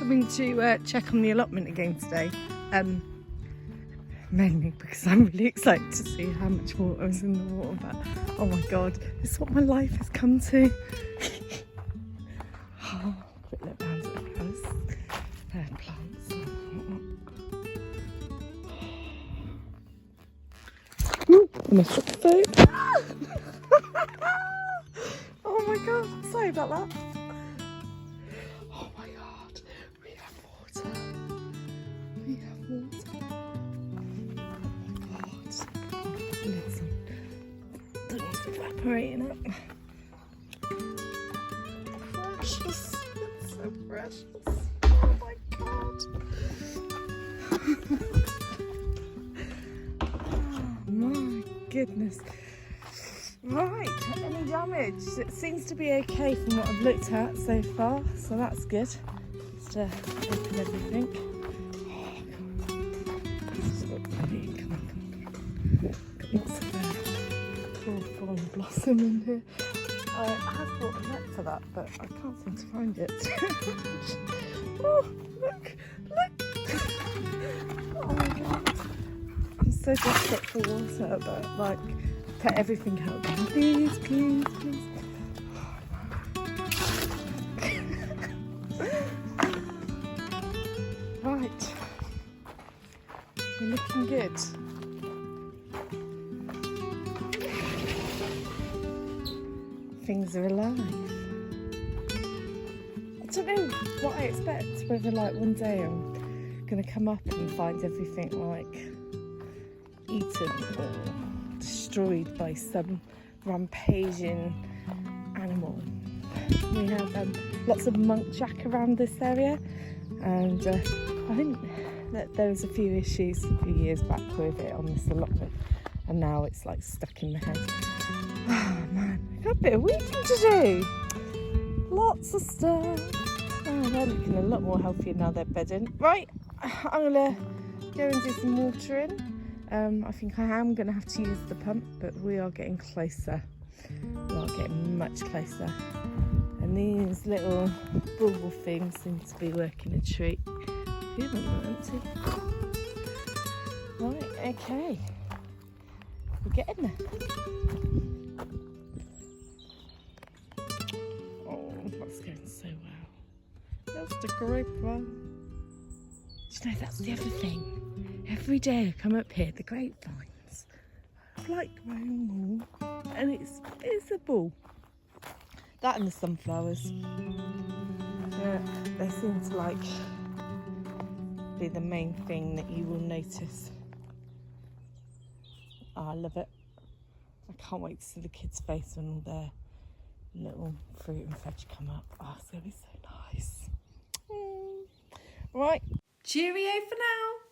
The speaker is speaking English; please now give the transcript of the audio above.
coming to check on the allotment again today. Mainly because I'm really excited to see how much water is in the water, but oh my god, this is what my life has come to. Oh, quick look round at the colours. Plants and whatnot. Ooh, almost dropped the phone. Oh my god, sorry about that. Oh my god, we have water. We have water. Oh my god. Listen. It's evaporating up. Precious. It's so precious. Oh my god. Oh my goodness. Right, any damage? It seems to be okay from what I've looked at so far, so that's good. Just open everything. Oh, come on. Got lots of fallen blossom in here. I have bought a net for that, but I can't seem to find it. Oh, look! Oh my god. I'm so desperate for water, but like, put everything out there. Please. Right. You're looking good. Things are alive. I don't know what I expect, whether like one day I'm gonna come up and find everything like eaten or destroyed by some rampaging animal. We have lots of muntjac around this area, and I think that there was a few issues a few years back with it on this allotment, and now it's like stuck in the head. Oh man, I've got a bit of weeding to do. Lots of stuff. Oh, they're looking a lot more healthier now they're bedding. Right, I'm gonna go and do some watering. I think I am going to have to use the pump, but we are getting closer. We are getting much closer. And these little bulbul things seem to be working a treat. Feeling empty. Right, okay. We're getting there. Oh, that's going so well. That's the grapevine. Do you know, that's the other thing. Every day I come up here, the grapevines have like grown more, and it's a ball. That and the sunflowers. They seem to like be the main thing that you will notice. Oh, I love it. I can't wait to see the kids' face when all their little fruit and veg come up. Oh, it's going to be so nice. Right. Cheerio for now.